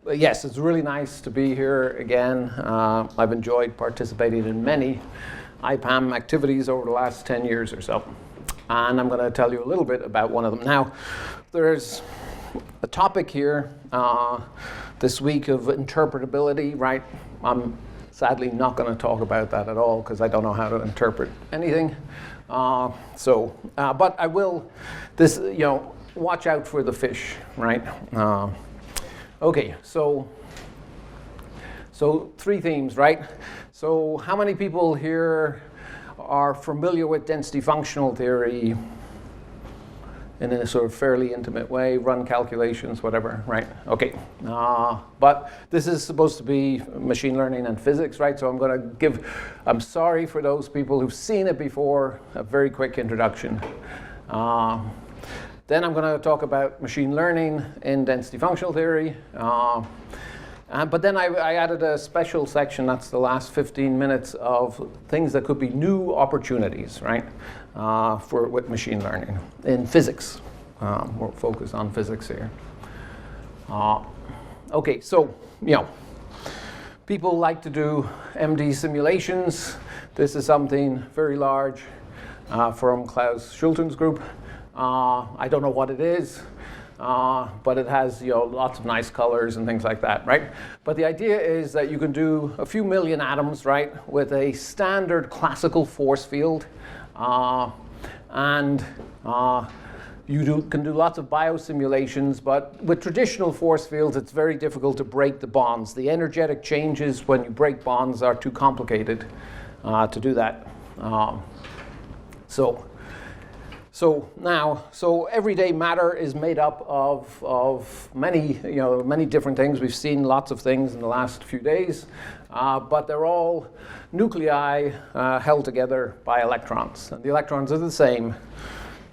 yes, it's really nice to be here again. I've enjoyed participating in many IPAM activities over the last 10 years or so. And I'm going to tell you a little bit about one of them. Now, there's a topic here this week of interpretability, right? I'm sadly not going to talk about that at all because I don't know how to interpret anything. But I will, watch out for the fish, right? Okay, so three themes, right? So how many people here are familiar with density functional theory in a sort of fairly intimate way, run calculations, whatever, right? Okay, but this is supposed to be machine learning and physics, right? So I'm sorry for those people who've seen it before, a very quick introduction. Then I'm going to talk about machine learning in density functional theory. But then I added a special section, that's the last 15 minutes, of things that could be new opportunities, right, with machine learning in physics. We're focused on physics here. Okay, so, people like to do MD simulations. This is something very large from Klaus Schulten's group. I don't know what it is. But it has lots of nice colors and things like that, right? But the idea is that you can do a few million atoms, right, with a standard classical force field, and you can do lots of biosimulations. But with traditional force fields, it's very difficult to break the bonds. The energetic changes when you break bonds are too complicated to do that. So everyday matter is made up of many different things. We've seen lots of things in the last few days, but they're all nuclei held together by electrons, and the electrons are the same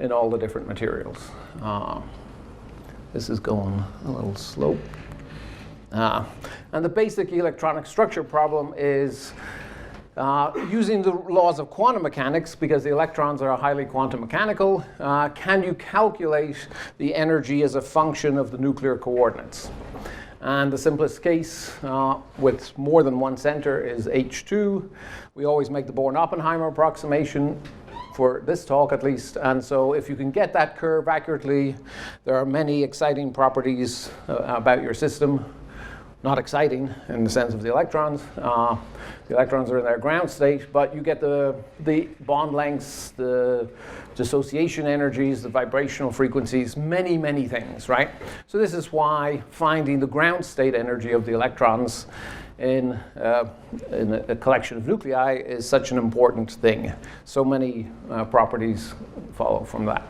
in all the different materials. This is going a little slow, and the basic electronic structure problem is using the laws of quantum mechanics, because the electrons are highly quantum mechanical, can you calculate the energy as a function of the nuclear coordinates? And the simplest case with more than one center is H2. We always make the Born-Oppenheimer approximation for this talk at least. And so if you can get that curve accurately, there are many exciting properties about your system. Not exciting in the sense of the electrons. The electrons are in their ground state, but you get the bond lengths, the dissociation energies, the vibrational frequencies, many things, right? So this is why finding the ground state energy of the electrons in a collection of nuclei is such an important thing. So many properties follow from that.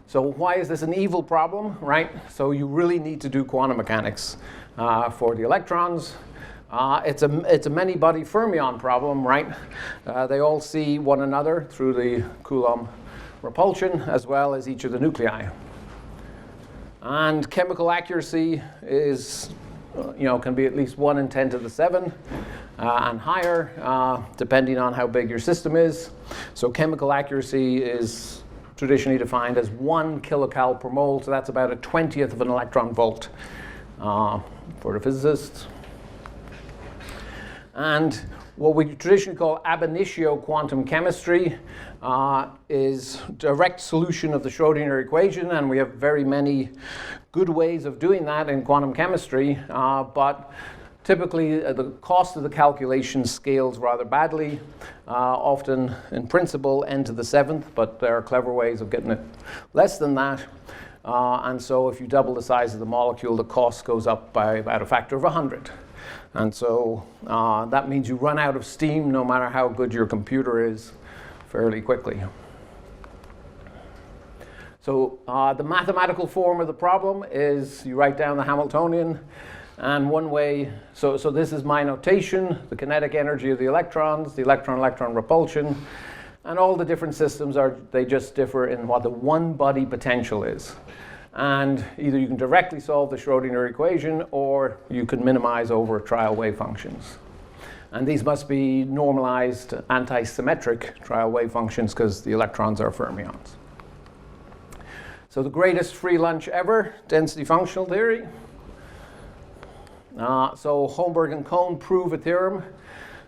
So why is this an evil problem, right? So you really need to do quantum mechanics for the electrons. It's a many-body fermion problem, right? They all see one another through the Coulomb repulsion, as well as each of the nuclei. And chemical accuracy is, can be at least 1 in 10 to the 7 and higher, depending on how big your system is. So chemical accuracy is traditionally defined as 1 kilocal per mole, so that's about a 20th of an electron volt for the physicists. And what we traditionally call ab initio quantum chemistry is direct solution of the Schrodinger equation, and we have very many good ways of doing that in quantum chemistry, but typically, the cost of the calculation scales rather badly, often in principle n to the 7th, but there are clever ways of getting it less than that. And so if you double the size of the molecule, the cost goes up by about a factor of 100. And so that means you run out of steam no matter how good your computer is fairly quickly. So the mathematical form of the problem is you write down the Hamiltonian. And one way, so this is my notation, the kinetic energy of the electrons, the electron-electron repulsion, and all the different systems they just differ in what the one-body potential is. And either you can directly solve the Schrodinger equation, or you can minimize over trial wave functions. And these must be normalized anti-symmetric trial wave functions because the electrons are fermions. So the greatest free lunch ever, density functional theory. So Holmberg and Kohn prove a theorem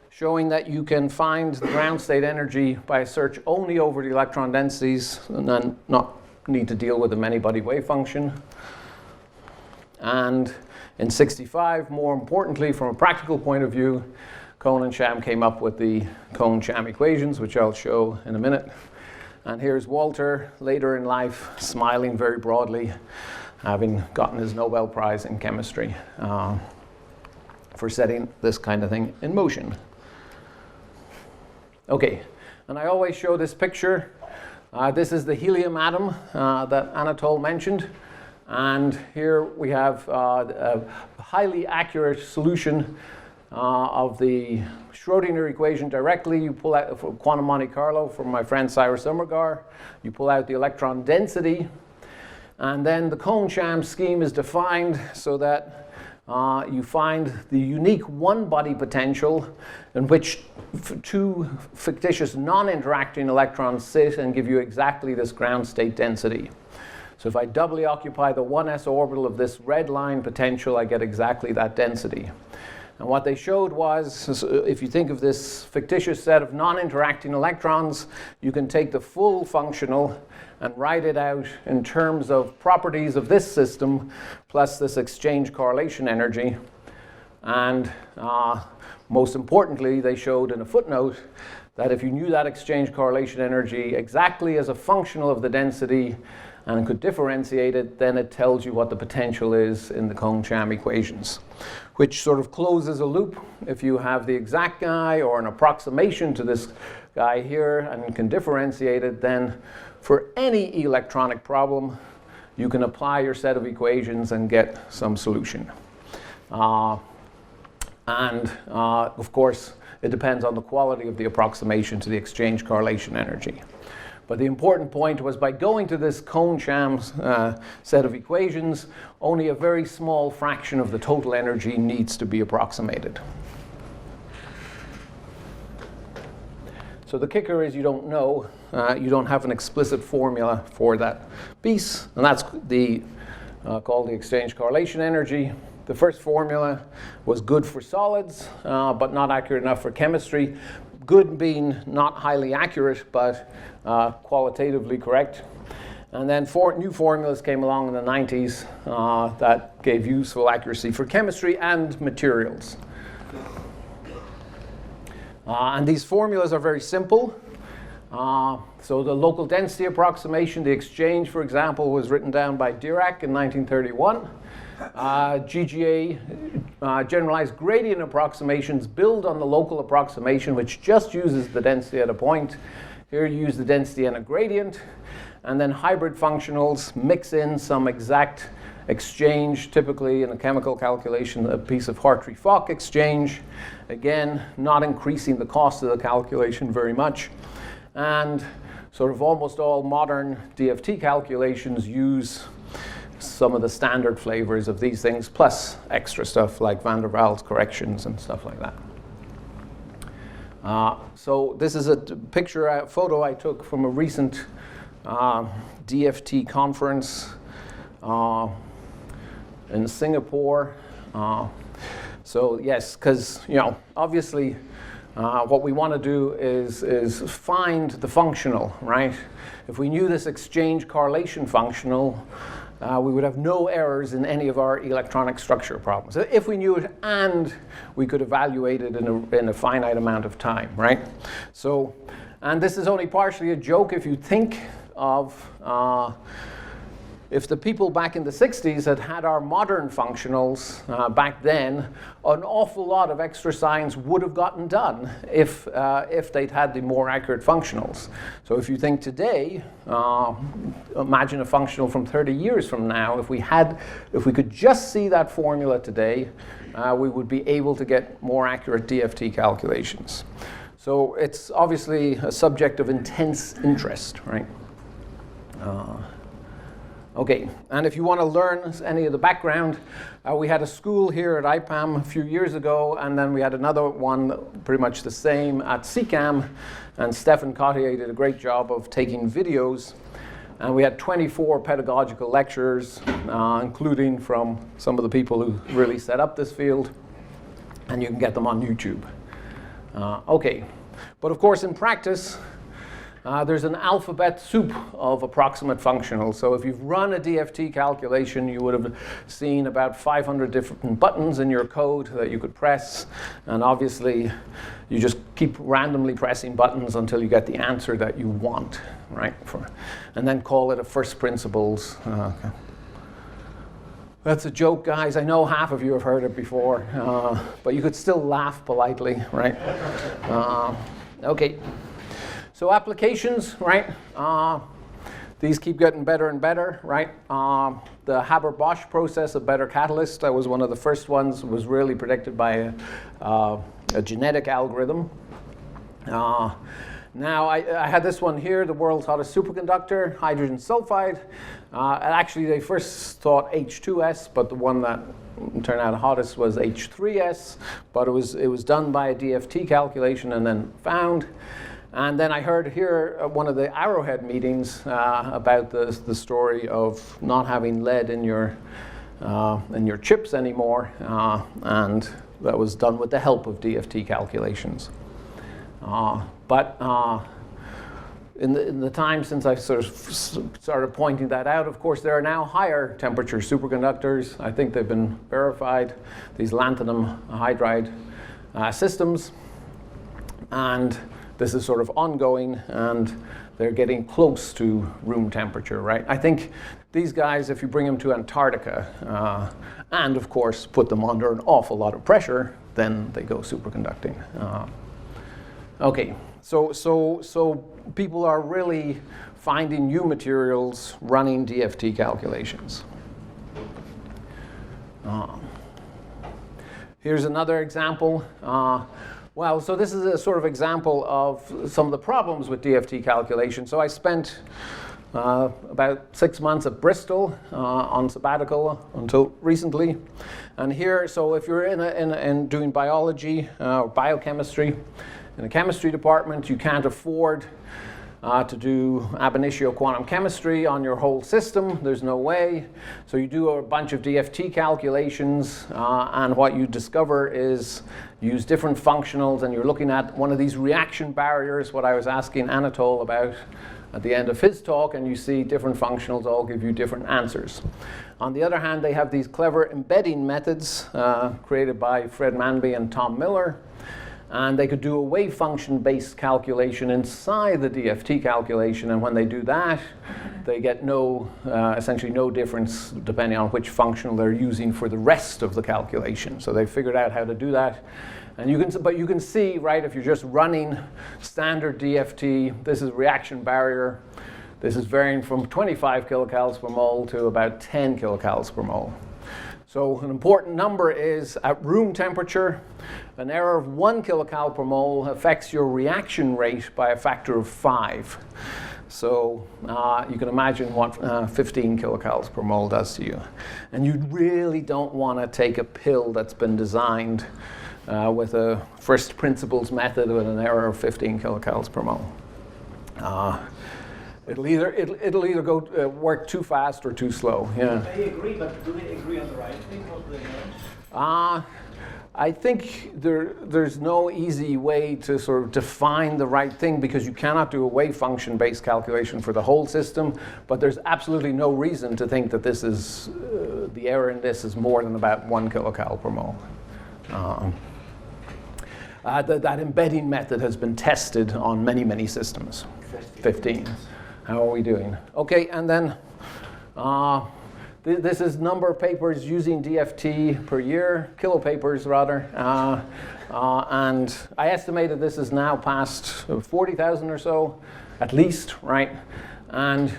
showing that you can find the ground state energy by a search only over the electron densities and then not need to deal with the many-body wave function. And in 65, more importantly, from a practical point of view, Kohn and Sham came up with the Kohn-Sham equations, which I'll show in a minute. And here's Walter, later in life, smiling very broadly, having gotten his Nobel Prize in chemistry for setting this kind of thing in motion. Okay, and I always show this picture. This is the helium atom that Anatole mentioned. And here we have a highly accurate solution of the Schrodinger equation directly. You pull out for quantum Monte Carlo from my friend Cyrus Ummergar. You pull out the electron density. And then the Kohn-Sham scheme is defined so that you find the unique one-body potential in which two fictitious non-interacting electrons sit and give you exactly this ground state density. So if I doubly occupy the 1s orbital of this red line potential, I get exactly that density. And what they showed was, if you think of this fictitious set of non-interacting electrons, you can take the full functional and write it out in terms of properties of this system plus this exchange correlation energy. And most importantly, they showed in a footnote that if you knew that exchange correlation energy exactly as a functional of the density and could differentiate it, then it tells you what the potential is in the Kohn-Sham equations, which sort of closes a loop. If you have the exact guy or an approximation to this guy here and can differentiate it, then for any electronic problem, you can apply your set of equations and get some solution. Of course, it depends on the quality of the approximation to the exchange correlation energy. But the important point was by going to this Kohn-Sham set of equations, only a very small fraction of the total energy needs to be approximated. So the kicker is you don't know, you don't have an explicit formula for that piece, and that's called the exchange correlation energy. The first formula was good for solids, but not accurate enough for chemistry. Good being not highly accurate, but qualitatively correct. And then new formulas came along in the 90s that gave useful accuracy for chemistry and materials. And these formulas are very simple. So the local density approximation, the exchange, for example, was written down by Dirac in 1931. GGA, generalized gradient approximations, build on the local approximation, which just uses the density at a point. Here you use the density and a gradient. And then hybrid functionals mix in some exact exchange, typically in a chemical calculation, a piece of Hartree-Fock exchange. Again, not increasing the cost of the calculation very much. And sort of almost all modern DFT calculations use some of the standard flavors of these things, plus extra stuff like van der Waals corrections and stuff like that. So this is a photo I took from a recent DFT conference in Singapore. So yes, because obviously what we want to do is find the functional, right? If we knew this exchange correlation functional, we would have no errors in any of our electronic structure problems. If we knew it and we could evaluate it in a finite amount of time, right? So, and this is only partially a joke. If you think of if the people back in the 60s had our modern functionals back then, an awful lot of extra science would have gotten done if they'd had the more accurate functionals. So if you think today, imagine a functional from 30 years from now. If we could just see that formula today, we would be able to get more accurate DFT calculations. So it's obviously a subject of intense interest, right? Okay, and if you want to learn any of the background, we had a school here at IPAM a few years ago, and then we had another one pretty much the same at CCAM, and Stefan Cottier did a great job of taking videos And we had 24 pedagogical lectures, including from some of the people who really set up this field. And you can get them on YouTube. Okay, but of course in practice, there's an alphabet soup of approximate functionals. So if you've run a DFT calculation, you would have seen about 500 different buttons in your code that you could press. And obviously, you just keep randomly pressing buttons until you get the answer that you want, right? And then call it a first principles. That's a joke, guys. I know half of you have heard it before, but you could still laugh politely, right? Okay. So applications, right? These keep getting better and better, right? The Haber-Bosch process of better catalyst, that was one of the first ones, was really predicted by a genetic algorithm. Now, I had this one here, the world's hottest superconductor, hydrogen sulfide. And actually, they first thought H2S, but the one that turned out hottest was H3S. But it was done by a DFT calculation and then found. And then I heard here at one of the Arrowhead meetings about the story of not having lead in your chips anymore, and that was done with the help of DFT calculations. But in the time since I sort of started pointing that out, of course, there are now higher temperature superconductors. I think they've been verified, these lanthanum hydride systems. And this is sort of ongoing, and they're getting close to room temperature, right? I think these guys, if you bring them to Antarctica, and of course put them under an awful lot of pressure, then they go superconducting. Okay, so people are really finding new materials running DFT calculations. Here's another example. Well, so this is a sort of example of some of the problems with DFT calculation. So I spent about 6 months at Bristol on sabbatical until recently. And here, so if you're in doing biology or biochemistry, in a chemistry department, you can't afford to do ab initio quantum chemistry on your whole system. There's no way. So you do a bunch of DFT calculations, and what you discover is use different functionals, and you're looking at one of these reaction barriers, what I was asking Anatole about at the end of his talk, and you see different functionals all give you different answers. On the other hand, they have these clever embedding methods created by Fred Manby and Tom Miller. And they could do a wave function-based calculation inside the DFT calculation. And when they do that, they get essentially no difference depending on which functional they're using for the rest of the calculation. So they figured out how to do that. And you can see, right, if you're just running standard DFT, this is reaction barrier. This is varying from 25 kilocalories per mole to about 10 kilocalories per mole. So an important number is at room temperature, an error of 1 kilocal per mole affects your reaction rate by a factor of 5. So you can imagine what 15 kilocalories per mole does to you. And you really don't want to take a pill that's been designed with a first principles method with an error of 15 kilocalories per mole. It'll either go work too fast or too slow. Yeah. They agree, but do they agree on the right thing? I think there's no easy way to sort of define the right thing, because you cannot do a wave function-based calculation for the whole system. But there's absolutely no reason to think that this is the error in this is more than about 1 kilocal per mole. That embedding method has been tested on many systems. 15. How are we doing? Okay, and then this is number of papers using DFT per year, kilopapers rather. And I estimated this is now past 40,000 or so, at least, right? And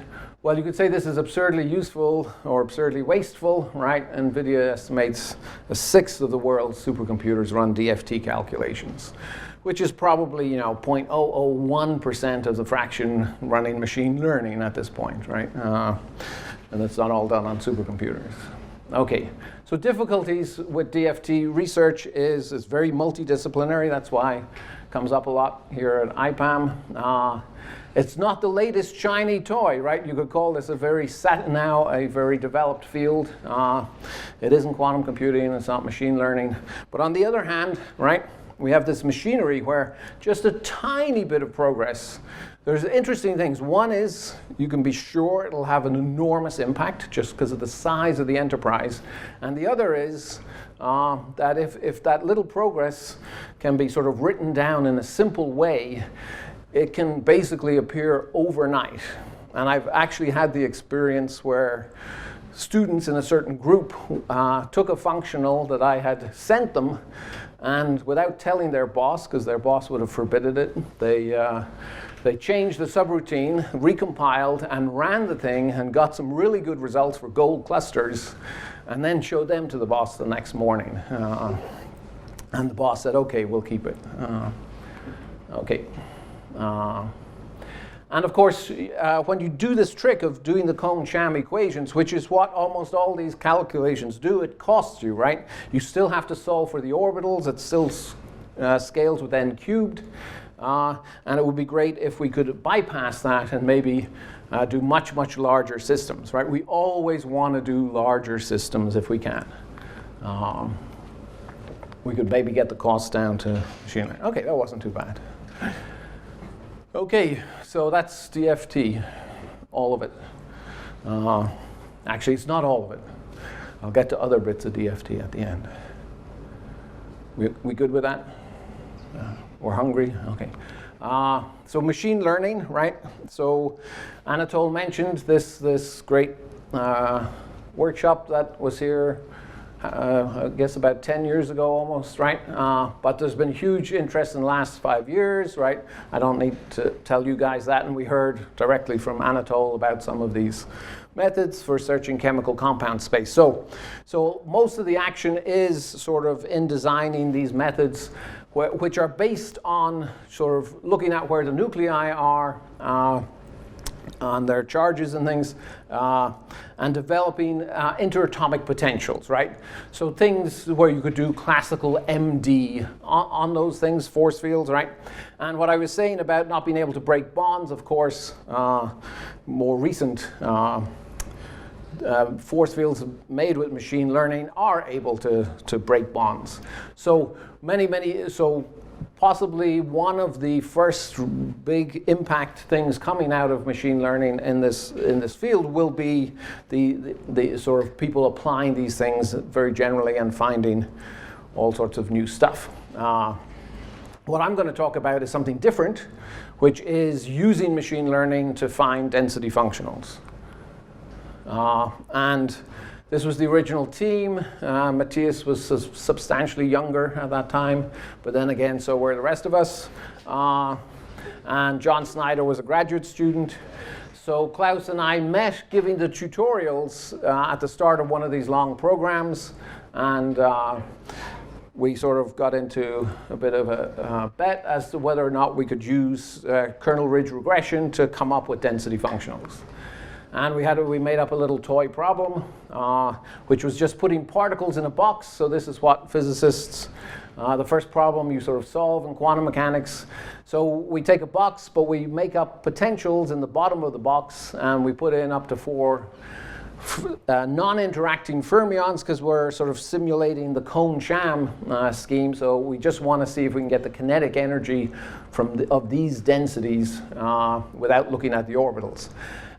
well, you could say this is absurdly useful or absurdly wasteful, right? NVIDIA estimates a sixth of the world's supercomputers run DFT calculations, which is probably 0.001% of the fraction running machine learning at this point, right? And it's not all done on supercomputers. Okay, so difficulties with DFT research is very multidisciplinary. That's why it comes up a lot here at IPAM. It's not the latest shiny toy, right? You could call this a very developed field. It isn't quantum computing, it's not machine learning. But on the other hand, right, we have this machinery where just a tiny bit of progress. There's interesting things. One is you can be sure it'll have an enormous impact just because of the size of the enterprise. And the other is that if that little progress can be sort of written down in a simple way, it can basically appear overnight. And I've actually had the experience where students in a certain group took a functional that I had sent them, and without telling their boss, because their boss would have forbidden it, they changed the subroutine, recompiled, and ran the thing, and got some really good results for gold clusters, and then showed them to the boss the next morning. And the boss said, okay, we'll keep it. Okay. And of course, when you do this trick of doing the Kohn-Sham equations, which is what almost all these calculations do, it costs you, right? You still have to solve for the orbitals. It still scales with n cubed. And it would be great if we could bypass that and maybe do much, much larger systems, right? We always want to do larger systems if we can. We could maybe get the cost down to machine learning. Okay, that wasn't too bad. Okay, so that's DFT, all of it. Actually, it's not all of it. I'll get to other bits of DFT at the end. We good with that? We're hungry? Okay. So machine learning, right? So Anatole mentioned this great workshop that was here, I guess about 10 years ago almost, right? But there's been huge interest in the last 5 years, right? I don't need to tell you guys that, and we heard directly from Anatole about some of these methods for searching chemical compound space. So most of the action is sort of in designing these methods which are based on sort of looking at where the nuclei are, on their charges and things, and developing interatomic potentials, right? So things where you could do classical MD on those things, force fields, right? And what I was saying about not being able to break bonds, of course, more recent force fields made with machine learning are able to break bonds. So so possibly one of the first big impact things coming out of machine learning in this field will be the sort of people applying these things very generally and finding all sorts of new stuff. What I'm going to talk about is something different, which is using machine learning to find density functionals. And this was the original team. Matthias was substantially younger at that time, but then again, so were the rest of us. And John Snyder was a graduate student. So Klaus and I met giving the tutorials at the start of one of these long programs, and we sort of got into a bit of a bet as to whether or not we could use kernel ridge regression to come up with density functionals. And we made up a little toy problem, which was just putting particles in a box. So this is what physicists, the first problem you sort of solve in quantum mechanics. So we take a box, but we make up potentials in the bottom of the box, and we put in up to 4 non-interacting fermions, because we're sort of simulating the Kohn-Sham scheme. So we just want to see if we can get the kinetic energy of these densities without looking at the orbitals.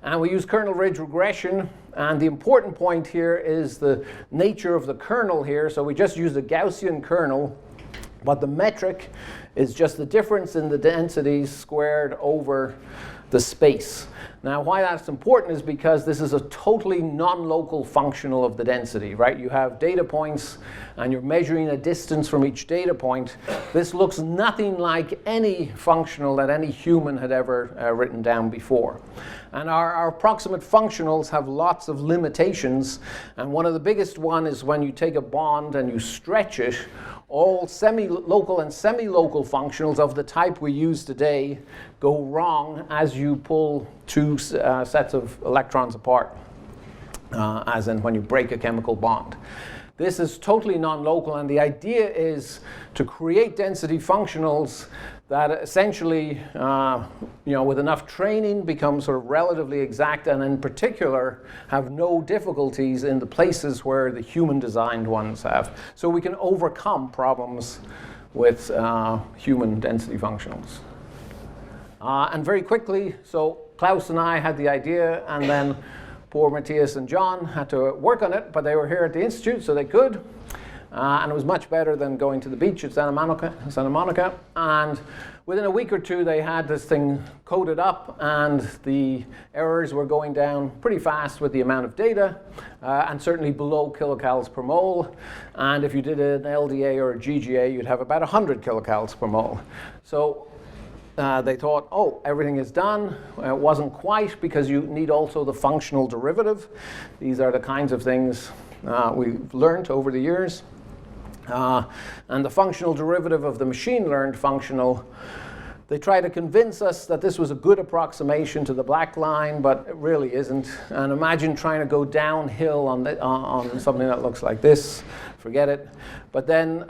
And we use kernel ridge regression, and the important point here is the nature of the kernel here. So we just use a Gaussian kernel, but the metric is just the difference in the densities squared over the space. Now, why that's important is because this is a totally non-local functional of the density, right? You have data points, and you're measuring a distance from each data point. This looks nothing like any functional that any human had ever written down before. And our approximate functionals have lots of limitations, and one of the biggest one is when you take a bond and you stretch it, all semi-local and semi-local functionals of the type we use today go wrong as you pull 2 sets of electrons apart, as in when you break a chemical bond. This is totally non-local, and the idea is to create density functionals that essentially, with enough training, become sort of relatively exact, and in particular, have no difficulties in the places where the human-designed ones have. So we can overcome problems with human density functionals. And very quickly, so Klaus and I had the idea, and then poor Matthias and John had to work on it, but they were here at the Institute, so they could. And it was much better than going to the beach at Santa Monica. And within a week or two, they had this thing coded up, and the errors were going down pretty fast with the amount of data, and certainly below kilocalories per mole. And if you did an LDA or a GGA, you'd have about 100 kilocalories per mole. So they thought, oh, everything is done. It wasn't quite, because you need also the functional derivative. These are the kinds of things we've learned over the years. And the functional derivative of the machine-learned functional, they try to convince us that this was a good approximation to the black line, but it really isn't. And imagine trying to go downhill on something that looks like this. Forget it. But then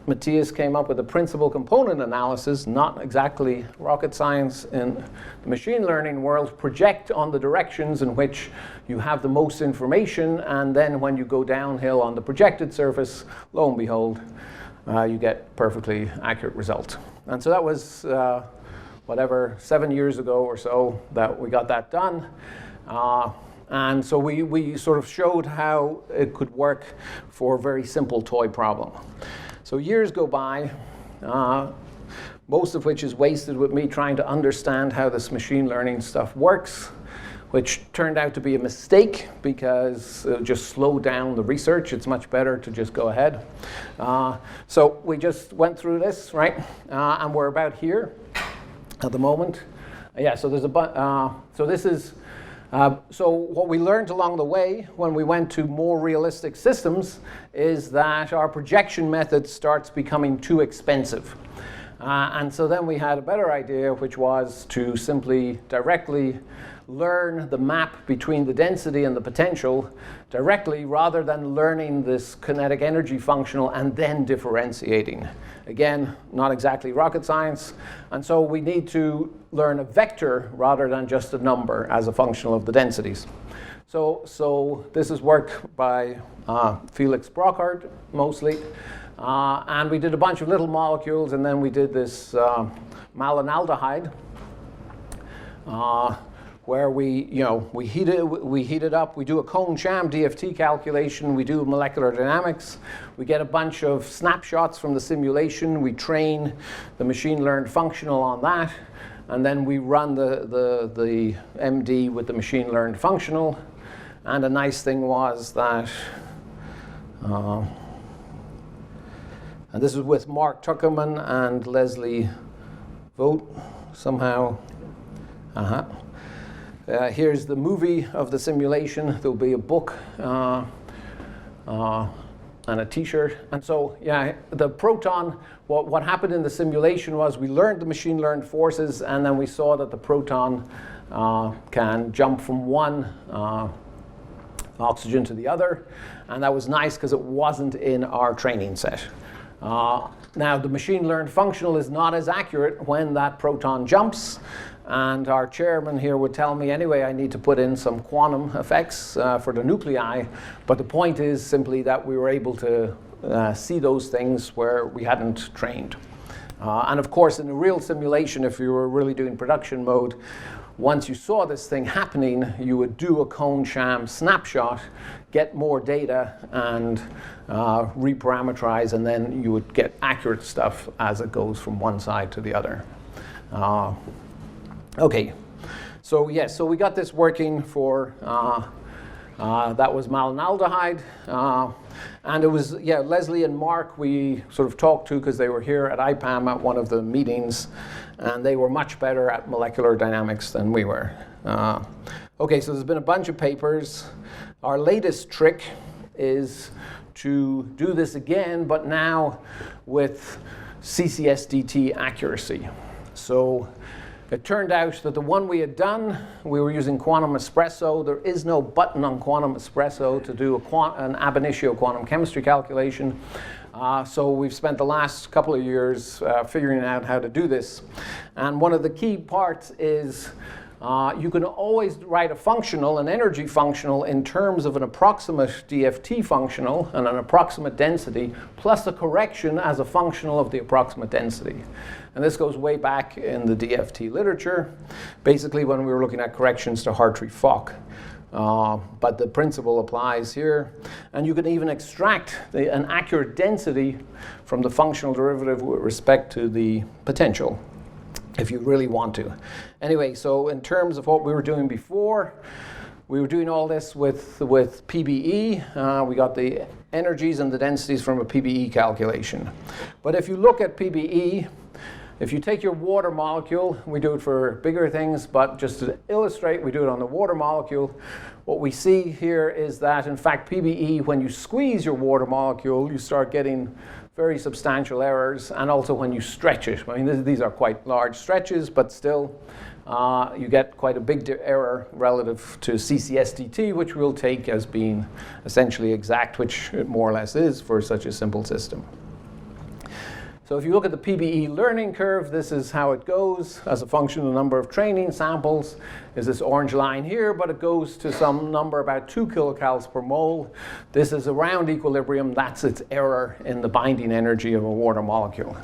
Matthias came up with a principal component analysis, not exactly rocket science in the machine learning world, project on the directions in which you have the most information, and then when you go downhill on the projected surface, lo and behold, you get perfectly accurate result. And so that was, 7 years ago or so that we got that done. And so we sort of showed how it could work for a very simple toy problem. So years go by, most of which is wasted with me trying to understand how this machine learning stuff works, which turned out to be a mistake because it just slowed down the research. It's much better to just go ahead. So we just went through this, right? And we're about here at the moment. Yeah, so there's so this is, so what we learned along the way when we went to more realistic systems is that our projection method starts becoming too expensive. And so then we had a better idea, which was to simply directly learn the map between the density and the potential directly, rather than learning this kinetic energy functional and then differentiating. Again, not exactly rocket science. And so we need to learn a vector rather than just a number as a functional of the densities. So this is work by Felix Brockhart, mostly. And we did a bunch of little molecules, and then we did this malonaldehyde, where we heat it up, we do a cone-sham DFT calculation, we do molecular dynamics, we get a bunch of snapshots from the simulation, we train the machine-learned functional on that, and then we run the MD with the machine-learned functional. And a nice thing was that, and this is with Mark Tuckerman and Leslie Vogt somehow. Here's the movie of the simulation. There'll be a book and a t-shirt. And so, yeah, the proton, what happened in the simulation was we learned the machine-learned forces, and then we saw that the proton can jump from one oxygen to the other. And that was nice because it wasn't in our training set. Now, the machine-learned functional is not as accurate when that proton jumps. And our chairman here would tell me, anyway, I need to put in some quantum effects for the nuclei. But the point is simply that we were able to see those things where we hadn't trained. And of course, in a real simulation, if you were really doing production mode, once you saw this thing happening, you would do a cone-sham snapshot, get more data, and reparameterize, and then you would get accurate stuff as it goes from one side to the other. Okay, so yes, so we got this working for, that was malonaldehyde. And it was, yeah, Leslie and Mark we sort of talked to because they were here at IPAM at one of the meetings, and they were much better at molecular dynamics than we were. Okay, so there's been a bunch of papers. Our latest trick is to do this again, but now with CCSDT accuracy. So it turned out that the one we had done, we were using quantum espresso. There is no button on quantum espresso to do an ab initio quantum chemistry calculation. So we've spent the last couple of years figuring out how to do this. And one of the key parts is you can always write a functional, an energy functional, in terms of an approximate DFT functional and an approximate density, plus a correction as a functional of the approximate density. And this goes way back in the DFT literature, basically when we were looking at corrections to Hartree-Fock. But the principle applies here. And you can even extract an accurate density from the functional derivative with respect to the potential, if you really want to. Anyway, so in terms of what we were doing before, we were doing all this with PBE. We got the energies and the densities from a PBE calculation. But if you look at PBE, if you take your water molecule, we do it for bigger things, but just to illustrate, we do it on the water molecule. What we see here is that, in fact, PBE, when you squeeze your water molecule, you start getting very substantial errors, and also when you stretch it. I mean, these are quite large stretches, but still, you get quite a big error relative to CCSDT, which we'll take as being essentially exact, which it more or less is for such a simple system. So if you look at the PBE learning curve, this is how it goes as a function of the number of training samples. Is this orange line here, but it goes to some number about 2 kilocalories per mole. This is around equilibrium. That's its error in the binding energy of a water molecule.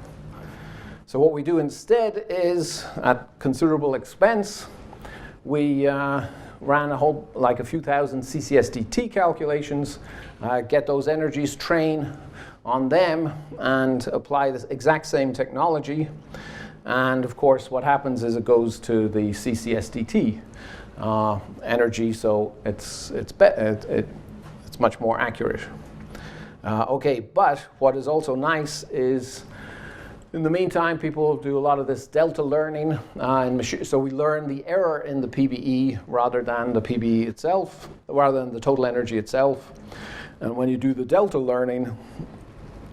So what we do instead is, at considerable expense, we ran a few thousand CCSDT calculations, get those energies, train on them, and apply this exact same technology. And of course, what happens is it goes to the CCSDT energy, so it's much more accurate. Okay, but what is also nice is, in the meantime, people do a lot of this delta learning, so we learn the error in the PBE rather than the PBE itself, rather than the total energy itself. And when you do the delta learning,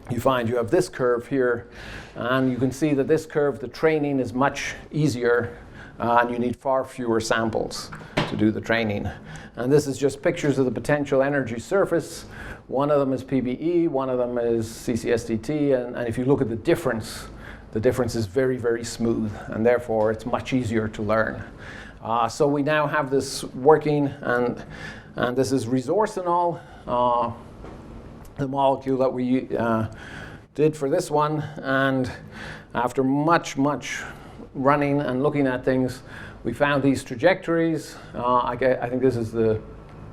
you find you have this curve here, and you can see that this curve, the training is much easier, and you need far fewer samples to do the training. And this is just pictures of the potential energy surface. One of them is PBE, one of them is CCSDT, and if you look at the difference is very, very smooth, and therefore it's much easier to learn. So we now have this working, and this is Resorcinol, the molecule that we did for this one. And after much running and looking at things, we found these trajectories. I think this is the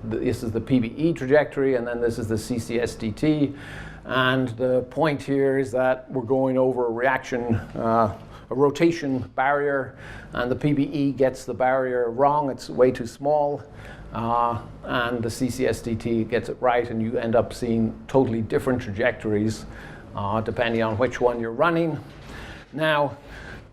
PBE trajectory, and then this is the CCSDT. And the point here is that we're going over a reaction, a rotation barrier, and the PBE gets the barrier wrong. It's way too small. And the CCSDT gets it right, and you end up seeing totally different trajectories depending on which one you're running. Now,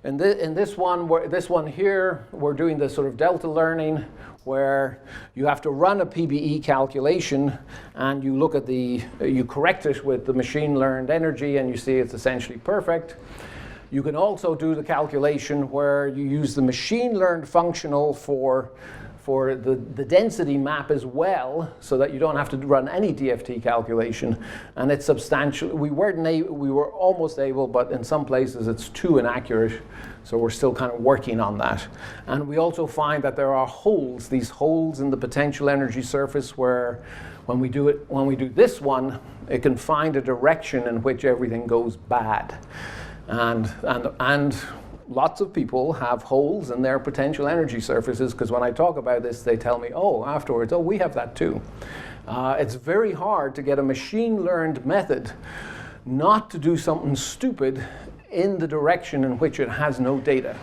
in this one here, we're doing this sort of delta learning where you have to run a PBE calculation, and you look at you correct it with the machine learned energy, and you see it's essentially perfect. You can also do the calculation where you use the machine learned functional for the density map as well, so that you don't have to run any DFT calculation, and it's substantial. We were almost able, but in some places it's too inaccurate, so we're still kind of working on that. And we also find that there are holes, these holes in the potential energy surface, where when we do this one, it can find a direction in which everything goes bad, and lots of people have holes in their potential energy surfaces, because when I talk about this, they tell me, afterwards, we have that too. It's very hard to get a machine-learned method not to do something stupid in the direction in which it has no data.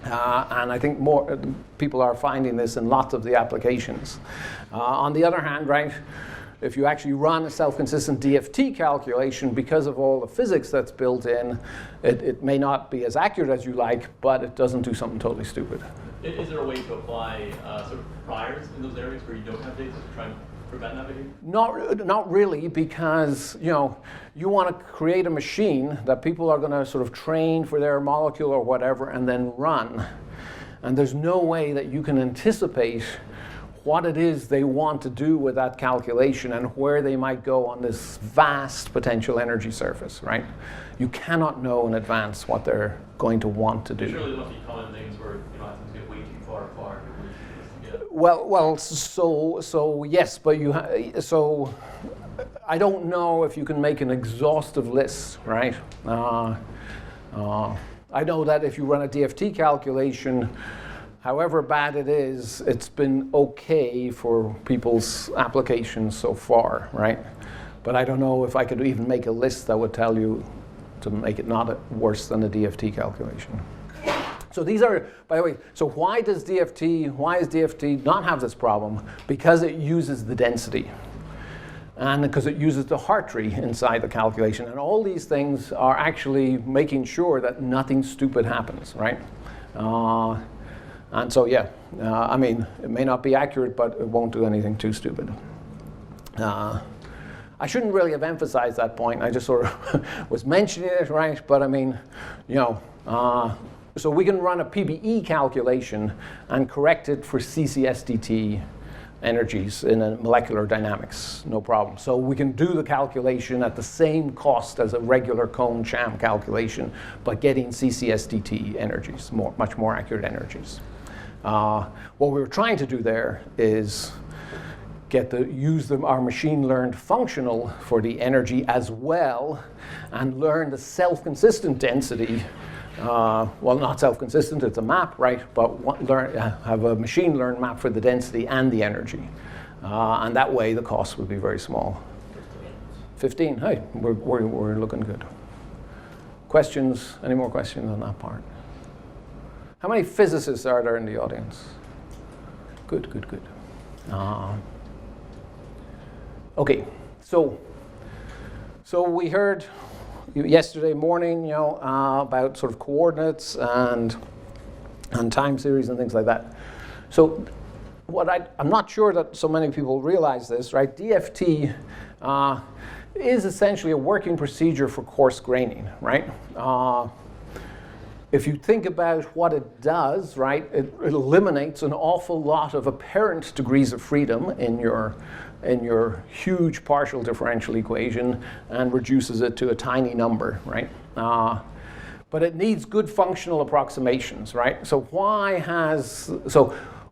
And I think more people are finding this in lots of the applications. On the other hand, right, if you actually run a self-consistent DFT calculation, because of all the physics that's built in, it may not be as accurate as you like, but it doesn't do something totally stupid. Is there a way to apply sort of priors in those areas where you don't have data to try and prevent that behavior? Not really, because you want to create a machine that people are going to sort of train for their molecule or whatever and then run. And there's no way that you can anticipate what it is they want to do with that calculation and where they might go on this vast potential energy surface, right? You cannot know in advance what they're going to want to do. Surely there must be common things where atoms get way too far apart. So yes, but so I don't know if you can make an exhaustive list, right? I know that if you run a DFT calculation, however bad it is, it's been okay for people's applications so far, right? But I don't know if I could even make a list that would tell you to make it not worse than a DFT calculation. So these are, by the way, so why does DFT not have this problem? Because it uses the density. And because it uses the Hartree inside the calculation. And all these things are actually making sure that nothing stupid happens, right? And so, yeah, I mean, it may not be accurate, but it won't do anything too stupid. I shouldn't really have emphasized that point. I just sort of was mentioning it, right? But I mean, so we can run a PBE calculation and correct it for CCSDT energies in a molecular dynamics, no problem. So we can do the calculation at the same cost as a regular cone sham calculation, but getting CCSDT energies, much more accurate energies. What we were trying to do there is use our machine learned functional for the energy as well, and learn the self-consistent density. Well, not self-consistent, it's a map, right? But have a machine learned map for the density and the energy. And that way the cost would be very small. 15, hey, we're looking good. Questions, any more questions on that part? How many physicists are there in the audience? Good, good, good. Okay, so we heard yesterday morning, about sort of coordinates and time series and things like that. So I'm not sure that so many people realize this, right? DFT is essentially a working procedure for coarse graining, right? If you think about what it does, right, it eliminates an awful lot of apparent degrees of freedom in your huge partial differential equation and reduces it to a tiny number, right? But it needs good functional approximations, right? So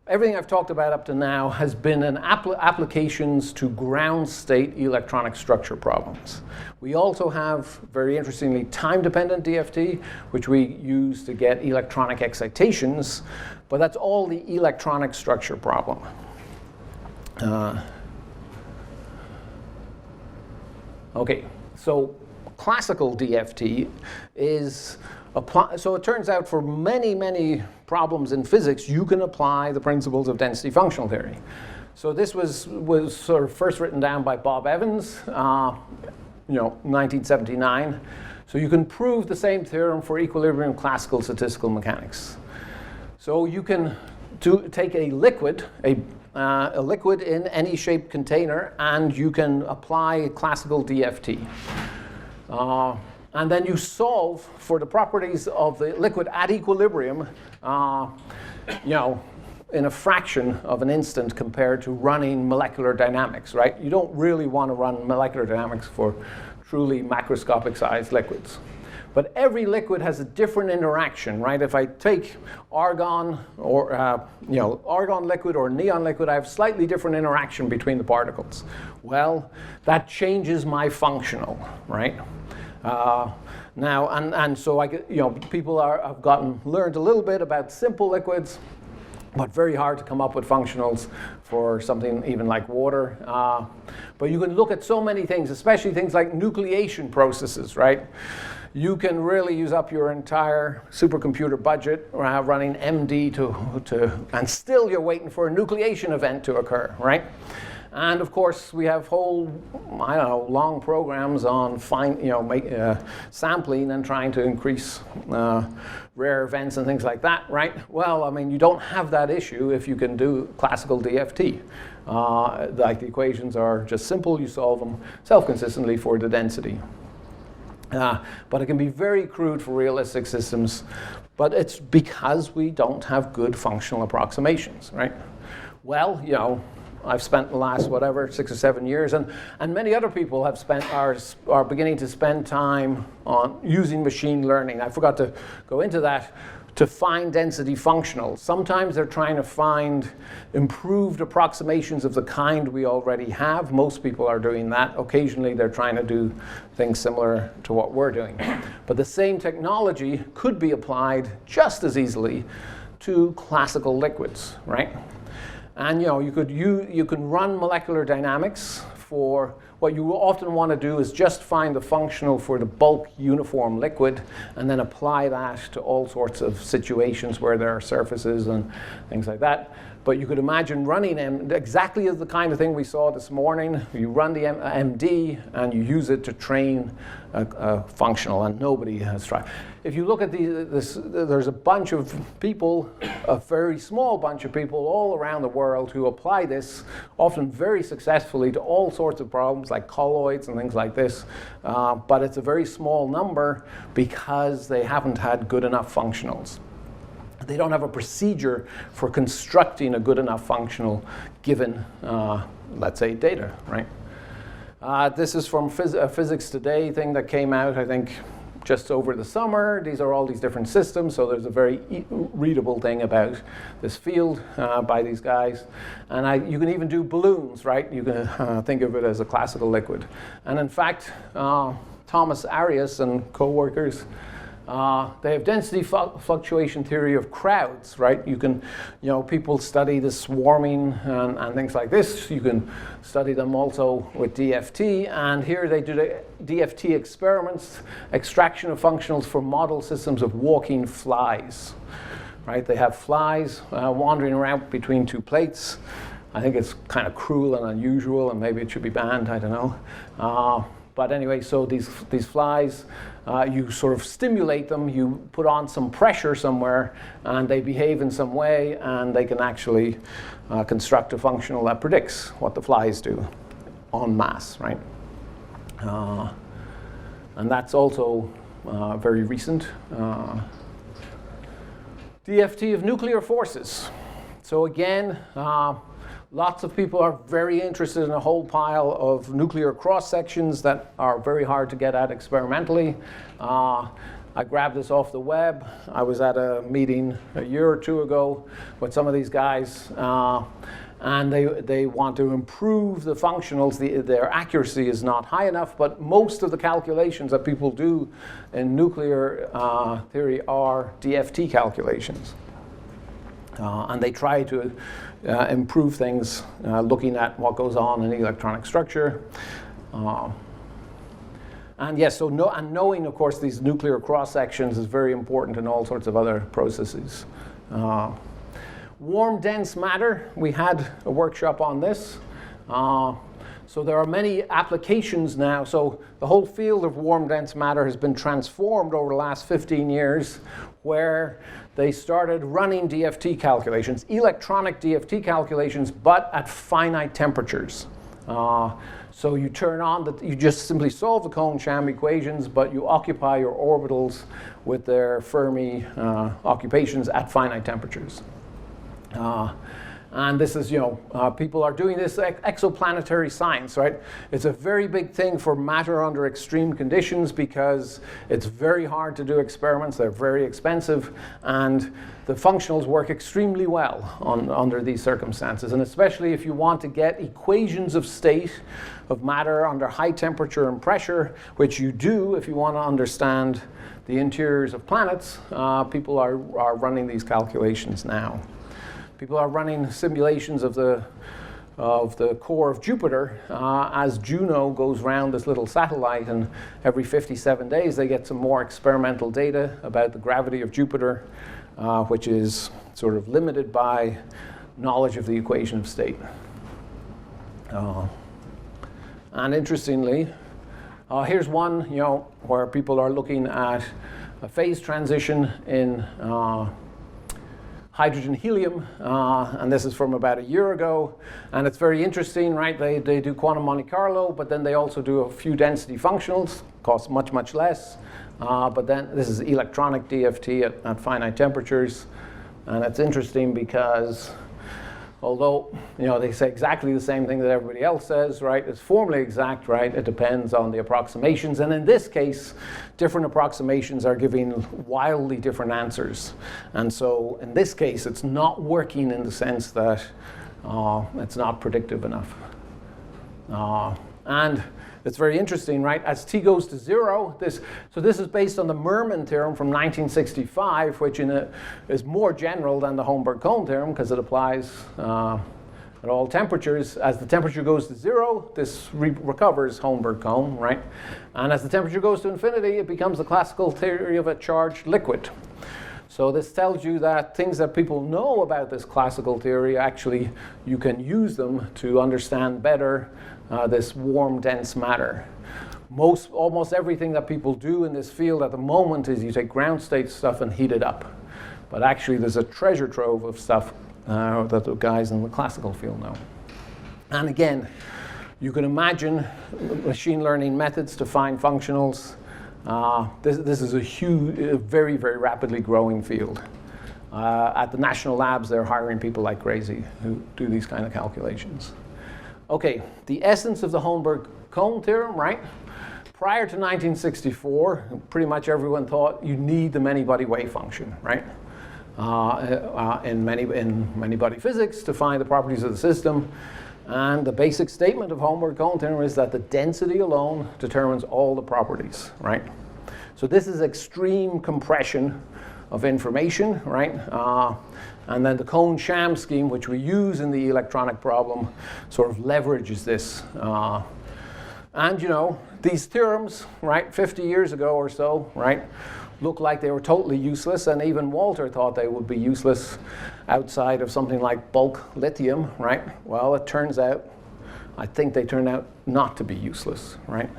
everything I've talked about up to now has been in applications to ground state electronic structure problems. We also have, very interestingly, time-dependent DFT, which we use to get electronic excitations, but that's all the electronic structure problem. Okay, so classical DFT is so it turns out for many, many problems in physics, you can apply the principles of density functional theory. So this was sort of first written down by Bob Evans, 1979. So you can prove the same theorem for equilibrium classical statistical mechanics. So you can take a liquid in any shaped container, and you can apply classical DFT. And then you solve for the properties of the liquid at equilibrium, in a fraction of an instant compared to running molecular dynamics, right? You don't really want to run molecular dynamics for truly macroscopic sized liquids. But every liquid has a different interaction, right? If I take argon or argon liquid or neon liquid, I have slightly different interaction between the particles. Well, that changes my functional, right? Now, and so people have learned a little bit about simple liquids, but very hard to come up with functionals for something even like water. But you can look at so many things, especially things like nucleation processes, right? You can really use up your entire supercomputer budget running MD and still you're waiting for a nucleation event to occur, right? And of course, we have whole, long programs on sampling and trying to increase rare events and things like that, right? Well, I mean, you don't have that issue if you can do classical DFT. Like the equations are just simple, you solve them self-consistently for the density. But it can be very crude for realistic systems, but it's because we don't have good functional approximations, right? Well, I've spent the last, whatever, 6 or 7 years, and many other people have are beginning to spend time on using machine learning. I forgot to go into that, to find density functionals. Sometimes they're trying to find improved approximations of the kind we already have. Most people are doing that. Occasionally they're trying to do things similar to what we're doing. But the same technology could be applied just as easily to classical liquids, right? And you can run molecular dynamics for what you often want to do is just find the functional for the bulk uniform liquid and then apply that to all sorts of situations where there are surfaces and things like that. But you could imagine running them exactly as the kind of thing we saw this morning. You run the MD and you use it to train a functional, and nobody has tried. If you look at there's a bunch of people, a very small bunch of people all around the world who apply this, often very successfully, to all sorts of problems like colloids and things like this. But it's a very small number because they haven't had good enough functionals. They don't have a procedure for constructing a good enough functional given, let's say, data, right? This is from Physics Today thing that came out, I think, just over the summer. These are all these different systems, so there's a very readable thing about this field by these guys. And you can even do balloons, right? You can think of it as a classical liquid. And in fact, Thomas Arias and co-workers, they have density fluctuation theory of crowds, right? You can, people study the swarming and things like this. You can study them also with DFT, and here they do the DFT experiments, extraction of functionals for model systems of walking flies, right? They have flies wandering around between two plates. I think it's kind of cruel and unusual, and maybe it should be banned, I don't know. But anyway, so these flies, you sort of stimulate them, you put on some pressure somewhere, and they behave in some way, and they can actually construct a functional that predicts what the flies do en masse, right? And that's also very recent. DFT of nuclear forces. So again, lots of people are very interested in a whole pile of nuclear cross-sections that are very hard to get at experimentally. I grabbed this off the web. I was at a meeting a year or two ago with some of these guys, and they want to improve the functionals. Their accuracy is not high enough, but most of the calculations that people do in nuclear theory are DFT calculations. And they try to improve things looking at what goes on in electronic structure. And yes, and knowing, of course, these nuclear cross-sections is very important in all sorts of other processes. Warm dense matter, we had a workshop on this. So there are many applications now. So the whole field of warm dense matter has been transformed over the last 15 years, where they started running DFT calculations, electronic DFT calculations, but at finite temperatures. So you turn on, you just simply solve the Kohn-Sham equations, but you occupy your orbitals with their Fermi occupations at finite temperatures. And this is, people are doing this exoplanetary science, right? It's a very big thing for matter under extreme conditions because it's very hard to do experiments. They're very expensive, and the functionals work extremely well under these circumstances. And especially if you want to get equations of state of matter under high temperature and pressure, which you do if you want to understand the interiors of planets, people are running these calculations now. People are running simulations of the core of Jupiter as Juno goes around this little satellite, and every 57 days they get some more experimental data about the gravity of Jupiter, which is sort of limited by knowledge of the equation of state. And interestingly, here's one, where people are looking at a phase transition in hydrogen-helium, and this is from about a year ago, and it's very interesting, right? They do quantum Monte Carlo, but then they also do a few density functionals, cost much, much less, but then this is electronic DFT at finite temperatures, and it's interesting because although, they say exactly the same thing that everybody else says, right? It's formally exact, right? It depends on the approximations. And in this case, different approximations are giving wildly different answers. And so in this case, it's not working in the sense that it's not predictive enough. And it's very interesting, right? As t goes to 0, this is based on the Mermin theorem from 1965, which is more general than the Holmberg-Kohn theorem because it applies at all temperatures. As the temperature goes to 0, this recovers Holmberg-Kohn, right? And as the temperature goes to infinity, it becomes the classical theory of a charged liquid. So this tells you that things that people know about this classical theory, actually, you can use them to understand better this warm, dense matter. Almost everything that people do in this field at the moment is you take ground state stuff and heat it up. But actually, there's a treasure trove of stuff that the guys in the classical field know. And again, you can imagine machine learning methods to find functionals. This is a huge, very, very rapidly growing field. At the national labs, they're hiring people like crazy who do these kind of calculations. Okay, the essence of the Holmberg-Kohn theorem, right? Prior to 1964, pretty much everyone thought you need the many-body wave function, right? In many-body physics to find the properties of the system. And the basic statement of Holmberg-Kohn theorem is that the density alone determines all the properties, right? So this is extreme compression of information, right? And then the Kohn-Sham scheme, which we use in the electronic problem, sort of leverages this. And these theorems, right, 50 years ago or so, right, look like they were totally useless, and even Walter thought they would be useless outside of something like bulk lithium, right? Well, it turns out, I think they turned out not to be useless, right?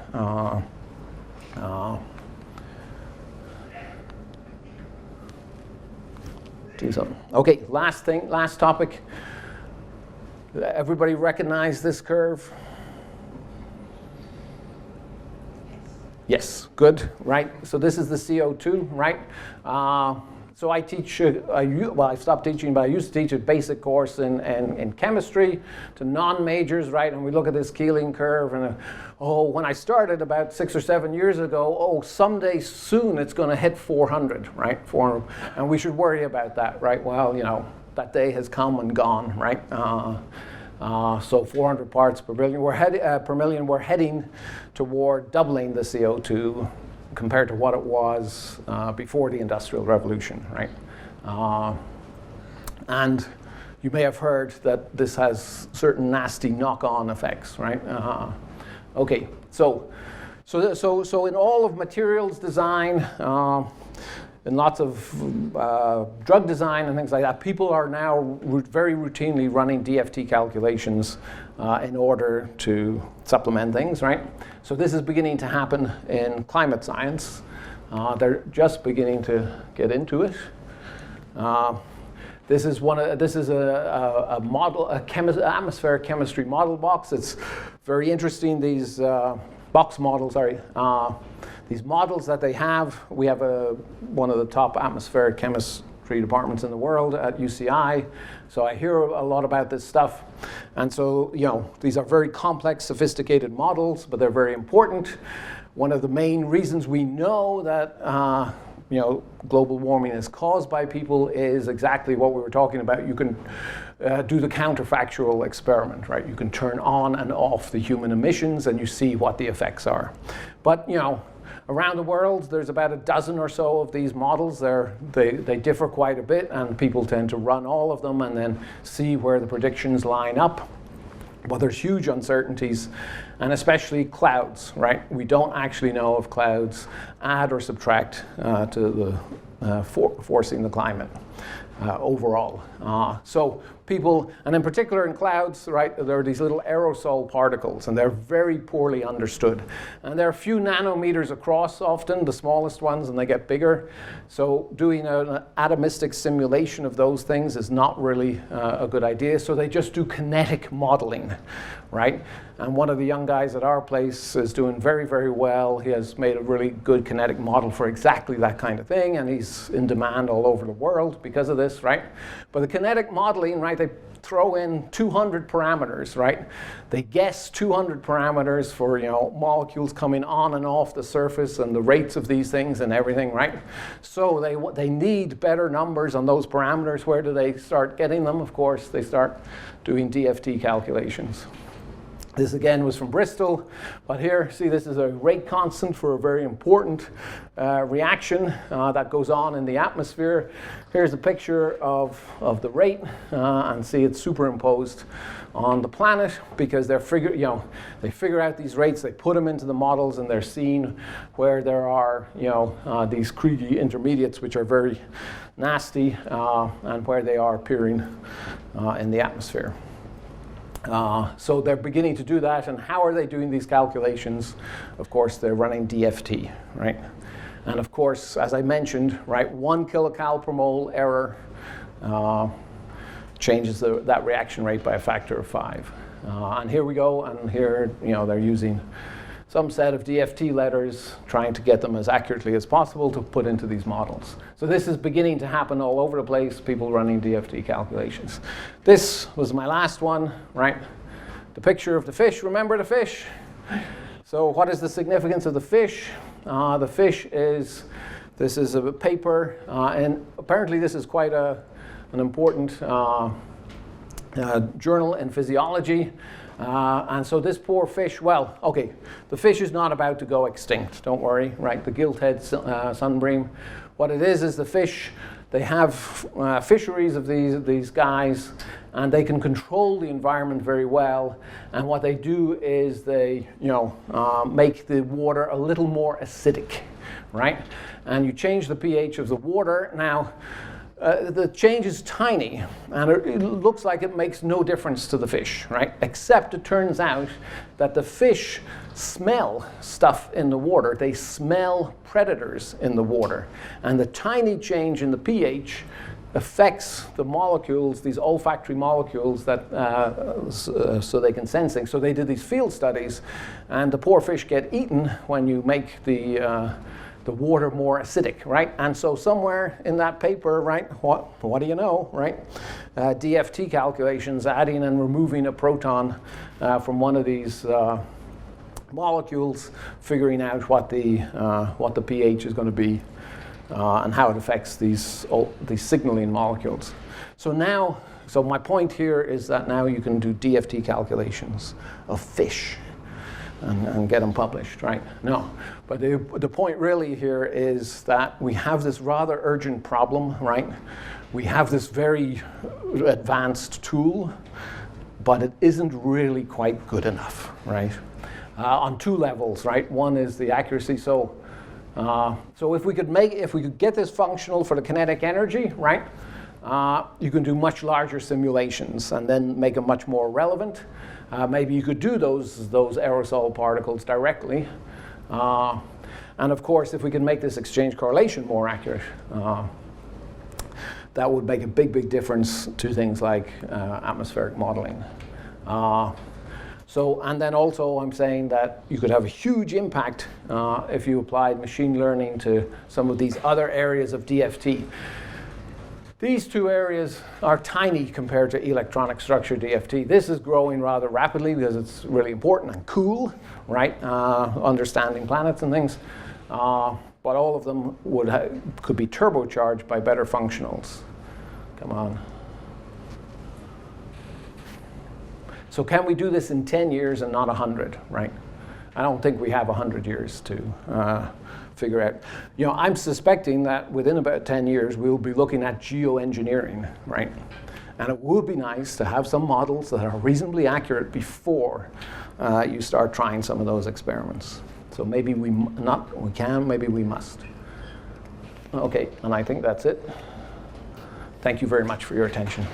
Do something. Okay, last topic. Everybody recognize this curve? Yes, good, right? So this is the CO2, right? So I teach, I stopped teaching, but I used to teach a basic course in chemistry to non-majors, right? And we look at this Keeling curve, and when I started about 6 or 7 years ago, someday soon it's going to hit 400, right? 400, and we should worry about that, right? Well, that day has come and gone, right? So 400 parts per billion. We're heading toward doubling the CO2 compared to what it was before the Industrial Revolution, right? And you may have heard that this has certain nasty knock-on effects, right? Okay, so in all of materials design, in lots of drug design and things like that, people are now very routinely running DFT calculations in order to supplement things, right? So this is beginning to happen in climate science. They're just beginning to get into it. This is a model, atmospheric chemistry model box. It's very interesting. These box models, these models that they have. We have one of the top atmospheric chemistry departments in the world at UCI. So I hear a lot about this stuff. And so, these are very complex, sophisticated models, but they're very important. One of the main reasons we know that global warming is caused by people is exactly what we were talking about. You can do the counterfactual experiment, right? You can turn on and off the human emissions and you see what the effects are. But, around the world, there's about a dozen or so of these models. They differ quite a bit, and people tend to run all of them and then see where the predictions line up. But there's huge uncertainties, and especially clouds, right? We don't actually know if clouds add or subtract to the forcing the climate overall. So people, and in particular in clouds, right, there are these little aerosol particles, and they're very poorly understood. And they're a few nanometers across often, the smallest ones, and they get bigger. So doing an atomistic simulation of those things is not really a good idea. So they just do kinetic modeling, right? And one of the young guys at our place is doing very, very well. He has made a really good kinetic model for exactly that kind of thing, and he's in demand all over the world because of this. this, right? But the kinetic modeling, right, they throw in 200 parameters, right? They guess 200 parameters for, molecules coming on and off the surface and the rates of these things and everything, right? So they need better numbers on those parameters. Where do they start getting them? Of course, they start doing DFT calculations. This again was from Bristol, but here, see, this is a rate constant for a very important reaction that goes on in the atmosphere. Here's a picture of the rate, and see it's superimposed on the planet because they figure out these rates, they put them into the models, and they're seeing where there are, these Kriege intermediates, which are very nasty, and where they are appearing in the atmosphere. So they're beginning to do that, and how are they doing these calculations? Of course, they're running DFT, right? And of course, as I mentioned, right, 1 kilocal per mole error changes that reaction rate by a factor of 5. And here we go, and here, they're using some set of DFT letters, trying to get them as accurately as possible to put into these models. So this is beginning to happen all over the place, people running DFT calculations. This was my last one, right? The picture of the fish. Remember the fish? So what is the significance of the fish? The fish is, this is a paper, and apparently this is quite an important journal in physiology. And so this poor fish, well, okay, the fish is not about to go extinct, don't worry, right? The Gilt-head Seabream. What it is the fish, they have fisheries of these guys, and they can control the environment very well. And what they do is they, make the water a little more acidic, right? And you change the pH of the water. Now, the change is tiny, and it looks like it makes no difference to the fish, right? Except it turns out that the fish smell stuff in the water. They smell predators in the water. And the tiny change in the pH affects the molecules, these olfactory molecules, that so they can sense things. So they did these field studies, and the poor fish get eaten when you make the water more acidic, right? And so somewhere in that paper, right, what do you know, right? DFT calculations, adding and removing a proton from one of these molecules, figuring out what the pH is going to be and how it affects these signaling molecules. So my point here is that now you can do DFT calculations of fish and get them published, right? No, but the point really here is that we have this rather urgent problem, right? We have this very advanced tool, but it isn't really quite good enough, right? On two levels, right? One is the accuracy. So if we could get this functional for the kinetic energy, right? You can do much larger simulations and then make them much more relevant. Maybe you could do those aerosol particles directly. And of course, if we can make this exchange correlation more accurate, that would make a big, big difference to things like atmospheric modeling. And then also I'm saying that you could have a huge impact if you applied machine learning to some of these other areas of DFT. These two areas are tiny compared to electronic structure DFT. This is growing rather rapidly because it's really important and cool, right? Understanding planets and things. But all of them could be turbocharged by better functionals. Come on. So can we do this in 10 years and not 100, right? I don't think we have 100 years to figure out. I'm suspecting that within about 10 years, we'll be looking at geoengineering, right? And it would be nice to have some models that are reasonably accurate before you start trying some of those experiments. So maybe we can, maybe we must. Okay, and I think that's it. Thank you very much for your attention.